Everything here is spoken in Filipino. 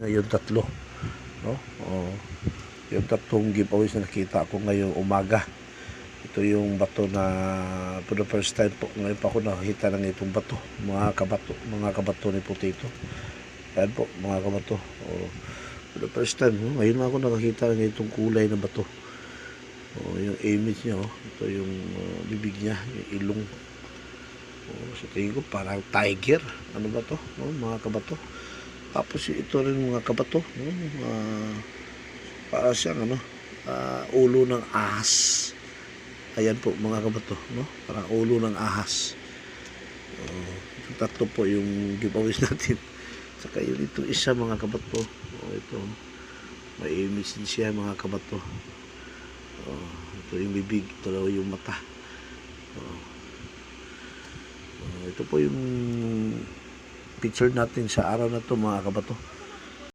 Yung tatlo, no? Yung tatlong giveaways na nakita ko ngayong umaga. Ito yung bato na for the first time po. Ngayon pa ako nakakita ng itong bato. Mga kabato ni Potato. Ayan po, mga kabato. For the first time, ngayon lang ako nakakita ng itong kulay na bato. Yung image niya, ito yung bibig niya, yung ilong. So tingin ko parang tiger. Ano ba to? Mga kabato. Tapos ito rin mga kabato, para siyang ulo ng ahas. Ayan po mga kabato, parang ulo ng ahas. Tatlo po yung giveaways natin. Saka yun ito isa mga kabato. Ito may image din siya mga kabato. Ito yung bibig, ito yung mata. Ito po yung picture natin sa araw na to mga kabato.